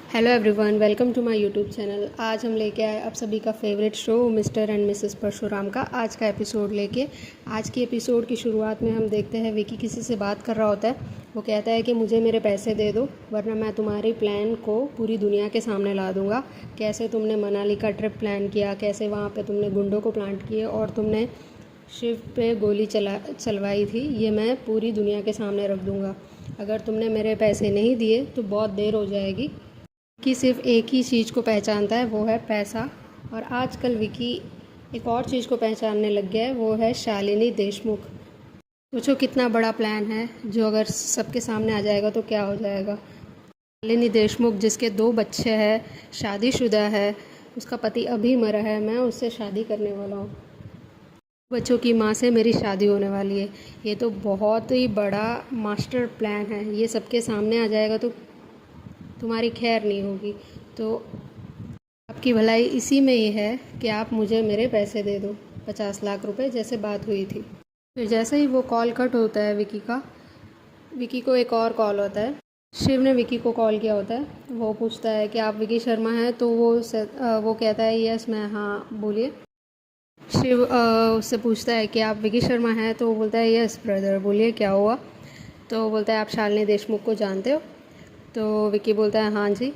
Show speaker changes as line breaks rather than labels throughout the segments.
Hello everyone, welcome to my YouTube channel. आज हम लेके आए आप सभी का favourite show mister and Mrs Parshuram का आज का एपिसोड लेके। आज की एपिसोड की शुरुआत में हम देखते हैं विकी किसी से बात कर रहा होता है। वो कहता है कि मुझे मेरे पैसे दे दो वरना मैं तुम्हारी प्लान को पूरी दुनिया के सामने ला दूंगा। कैसे तुमने मनाली का ट्रिप प्लान किया, कैसे वहाँ पर तुमने गुंडों को प्लांट किए और तुमने शिव पे गोली चलवाई थी, ये मैं पूरी दुनिया के सामने रख दूँगा। अगर तुमने मेरे पैसे नहीं दिए तो बहुत देर हो जाएगी। विकी सिर्फ एक ही चीज़ को पहचानता है, वो है पैसा। और आजकल विकी एक और चीज़ को पहचानने लग गया है, वो है शालिनी देशमुख। सोचो कितना बड़ा प्लान है जो अगर सबके सामने आ जाएगा तो क्या हो जाएगा। शालिनी देशमुख जिसके 2 बच्चे हैं, शादीशुदा है, उसका पति अभी मरा है, मैं उससे शादी करने वाला हूँ, बच्चों की माँ से मेरी शादी होने वाली है। ये तो बहुत ही बड़ा मास्टर प्लान है, ये सबके सामने आ जाएगा तो तुम्हारी खैर नहीं होगी। तो आपकी भलाई इसी में ही है कि आप मुझे मेरे पैसे दे दो, 50 लाख रुपए जैसे बात हुई थी। फिर जैसे ही वो कॉल कट होता है विकी को एक और कॉल होता है। शिव ने विकी को कॉल किया होता है। वो पूछता है कि आप विकी शर्मा हैं, तो वो कहता है यस मैं, हाँ बोलिए। शिव उससे पूछता है कि आप विकी शर्मा हैं, तो वो बोलता है यस ब्रदर, बोलिए क्या हुआ। तो वो बोलता है आप शालिनी देशमुख को जानते हो। तो विकी बोलता है हाँ जी।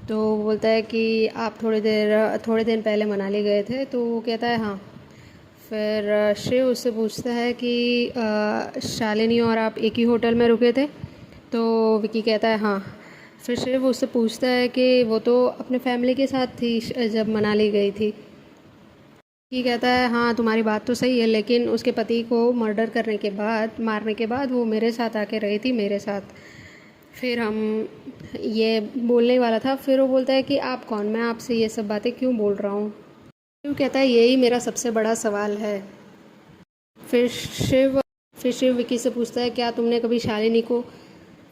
तो बोलता है कि आप थोड़े दिन पहले मनाली गए थे। तो वो कहता है हाँ। फिर शिव उससे पूछता है कि शालिनी और आप एक ही होटल में रुके थे। तो विकी कहता है हाँ। फिर शिव उससे पूछता है कि वो तो अपने फैमिली के साथ थी जब मनाली गई थी। विकी कहता है हाँ तुम्हारी बात तो सही है, लेकिन उसके पति को मारने के बाद वो मेरे साथ आके रही थी, मेरे साथ। फिर हम ये बोलने वाला था, फिर वो बोलता है कि आप कौन, मैं आपसे ये सब बातें क्यों बोल रहा हूँ। शिव कहता है यही मेरा सबसे बड़ा सवाल है। फिर शिव फिर शिव विकी से पूछता है क्या तुमने कभी शालिनी को,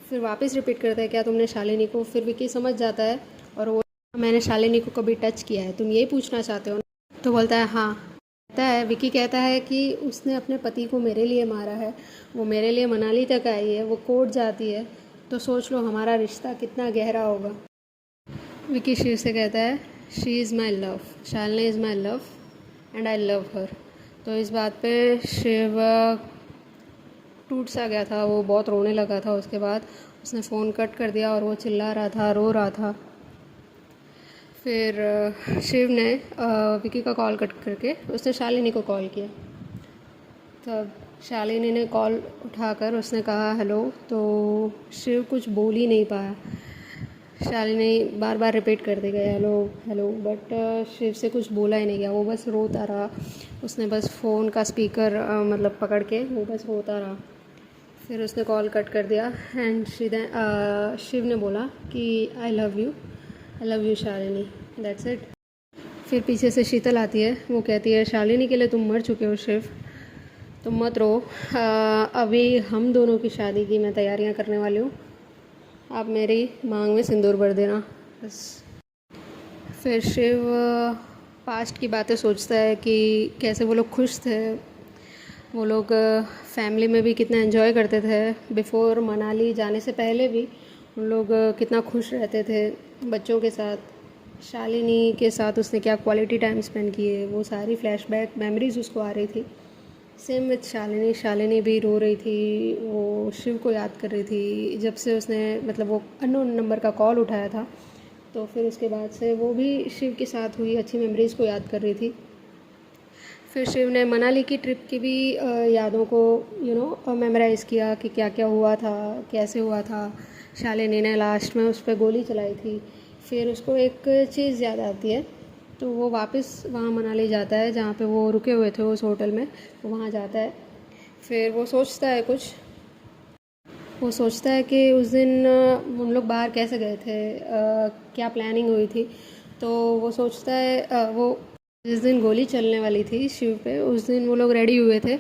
फिर वापस रिपीट करता है क्या तुमने शालिनी को। फिर विकी समझ जाता है और वो, मैंने शालिनी को कभी टच किया है, तुम यही पूछना चाहते हो। तो बोलता है हाँ। विकी कहता है कि उसने अपने पति को मेरे लिए मारा है, वो मेरे लिए मनाली तक आई है, वो कोर्ट जाती है, तो सोच लो हमारा रिश्ता कितना गहरा होगा। विकी शिव से कहता है she is my love, Shalini is my love and I love हर। तो इस बात पे शिव टूट सा गया था, वो बहुत रोने लगा था। उसके बाद उसने फ़ोन कट कर दिया और वो चिल्ला रहा था, रो रहा था। फिर शिव ने विकी का कॉल कट करके उसने शालिनी को कॉल किया। तब शालिनी ने कॉल उठाकर उसने कहा हेलो। तो शिव कुछ बोल ही नहीं पाया। शालिनी बार बार रिपीट करते गए हेलो हेलो, बट शिव से कुछ बोला ही नहीं गया। वो बस रोता रहा। उसने बस फ़ोन का स्पीकर मतलब पकड़ के वो बस रोता रहा। फिर उसने कॉल कट कर दिया एंड शिव ने बोला कि I love you Shalini, that's it. फिर पीछे से शीतल आती है। वो कहती है शालिनी के लिए तुम मर चुके हो शिव, तुम मत रो। अभी हम दोनों की शादी की मैं तैयारियां करने वाली हूँ, आप मेरी मांग में सिंदूर भर देना बस। फिर शिव पास्ट की बातें सोचता है कि कैसे वो लोग खुश थे, वो लोग फैमिली में भी कितना एंजॉय करते थे। बिफ़ोर मनाली जाने से पहले भी उन लोग कितना खुश रहते थे बच्चों के साथ। शालिनी के साथ उसने क्या क्वालिटी टाइम स्पेंड किए, वो सारी फ्लैशबैक मेमोरीज उसको आ रही थी। सेम विथ शालिनी भी रो रही थी, वो शिव को याद कर रही थी। जब से उसने मतलब वो अननोन नंबर का कॉल उठाया था, तो फिर उसके बाद से वो भी शिव के साथ हुई अच्छी मेमोरीज़ को याद कर रही थी। फिर शिव ने मनाली की ट्रिप की भी यादों को मेमोराइज़ किया कि क्या क्या हुआ था, कैसे हुआ था। शालिनी ने लास्ट में उस पर गोली चलाई थी। फिर उसको एक चीज़ याद आती है, तो वो वापस वहाँ मनाली जाता है जहाँ पे वो रुके हुए थे उस होटल में, तो वहाँ जाता है। फिर वो सोचता है कि उस दिन उन लोग बाहर कैसे गए थे, क्या प्लानिंग हुई थी। तो वो सोचता है वो जिस दिन गोली चलने वाली थी शिव पे, उस दिन वो लोग रेडी हुए थे।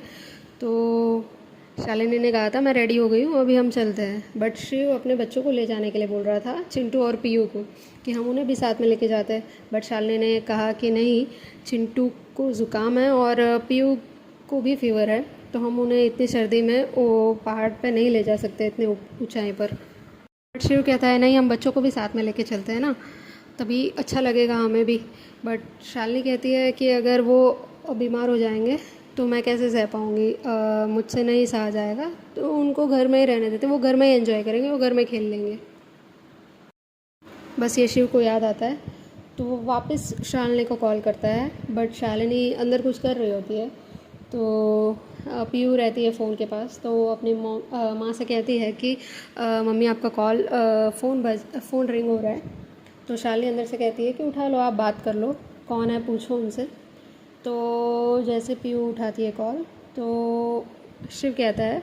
तो शालिनी ने कहा था मैं रेडी हो गई हूँ, अभी हम चलते हैं। बट शिव अपने बच्चों को ले जाने के लिए बोल रहा था, चिंटू और पीयू को, कि हम उन्हें भी साथ में लेके जाते हैं। बट शालिनी ने कहा कि नहीं, चिंटू को ज़ुकाम है और पीयू को भी फीवर है, तो हम उन्हें इतनी सर्दी में वो पहाड़ पे नहीं ले जा सकते, इतने ऊंचाई पर। बट शिव कहता है नहीं, हम बच्चों को भी साथ में लेके चलते हैं ना, तभी अच्छा लगेगा हमें भी। बट शालिनी कहती है कि अगर वो बीमार हो जाएंगे तो मैं कैसे सह पाऊँगी, मुझसे नहीं सहा जाएगा, तो उनको घर में ही रहने देते, वो घर में ही एंजॉय करेंगे, वो घर में खेल लेंगे। बस ये शिव को याद आता है तो वो वापस शालिनी को कॉल करता है, बट शालिनी अंदर कुछ कर रही होती है। तो पीयू रहती है फ़ोन के पास, तो वो अपनी माँ से कहती है कि मम्मी आपका कॉल फ़ोन रिंग हो रहा है। तो शालिनी अंदर से कहती है कि उठा लो, आप बात कर लो, कौन है पूछो उनसे। तो जैसे पीयू उठाती है कॉल तो शिव कहता है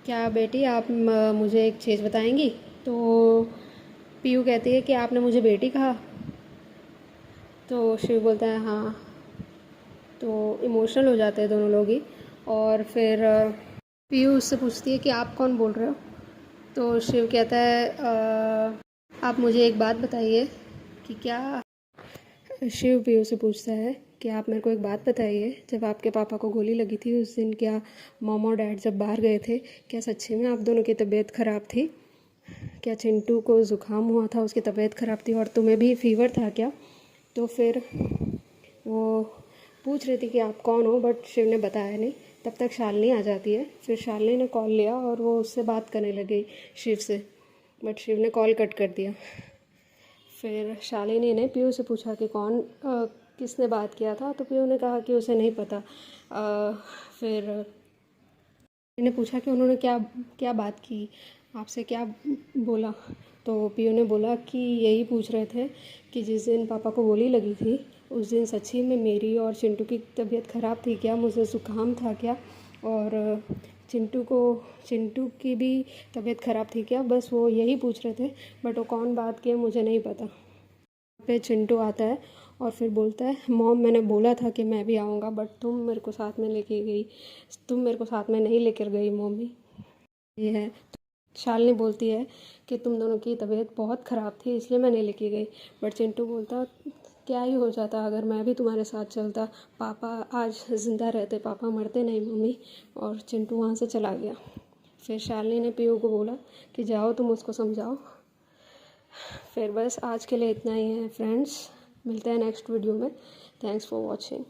क्या बेटी आप मुझे एक चीज़ बताएंगी। तो पीयू कहती है कि आपने मुझे बेटी कहा। तो शिव बोलता है हाँ। तो इमोशनल हो जाते हैं दोनों लोग ही। और फिर पीयू उससे पूछती है कि आप कौन बोल रहे हो। तो शिव कहता है आप मुझे एक बात बताइए कि क्या। शिव पीयू से पूछता है कि आप मेरे को एक बात बताइए, जब आपके पापा को गोली लगी थी उस दिन क्या मॉम और डैड जब बाहर गए थे, क्या सच्ची में आप दोनों की तबीयत ख़राब थी? क्या चिंटू को ज़ुकाम हुआ था, उसकी तबीयत ख़राब थी, और तुम्हें भी फीवर था क्या? तो फिर वो पूछ रही थी कि आप कौन हो, बट शिव ने बताया नहीं। तब तक शालिनी आ जाती है। फिर शालिनी ने कॉल लिया और वो उससे बात करने लगी शिव से, बट शिव ने कॉल कट कर दिया। फिर शालिनी ने पीयू से पूछा कि किसने बात किया था। तो पीयू ने कहा कि उसे नहीं पता। फिर मैंने पूछा कि उन्होंने क्या क्या बात की, आपसे क्या बोला। तो पीयू ने बोला कि यही पूछ रहे थे कि जिस दिन पापा को गोली लगी थी उस दिन सच्ची में मेरी और चिंटू की तबीयत ख़राब थी क्या, मुझे ज़ुकाम था क्या, और चिंटू की भी तबीयत ख़राब थी क्या, बस वो यही पूछ रहे थे। बट वो कौन बात किया मुझे नहीं पता। पे चिंटू आता है और फिर बोलता है मॉम मैंने बोला था कि मैं भी आऊँगा, बट तुम मेरे को साथ में लेके गई, तुम मेरे को साथ में नहीं लेकर गई मम्मी। ये है। शालिनी बोलती है कि तुम दोनों की तबीयत बहुत ख़राब थी इसलिए मैं नहीं लेके गई। बट चिंटू बोलता क्या ही हो जाता अगर मैं भी तुम्हारे साथ चलता, पापा आज ज़िंदा रहते, पापा मरते नहीं मम्मी। और चिंटू वहाँ से चला गया। फिर शालिनी ने पीयू को बोला कि जाओ तुम उसको समझाओ। फिर बस आज के लिए इतना ही है फ्रेंड्स, मिलते हैं नेक्स्ट वीडियो में। Thanks for watching.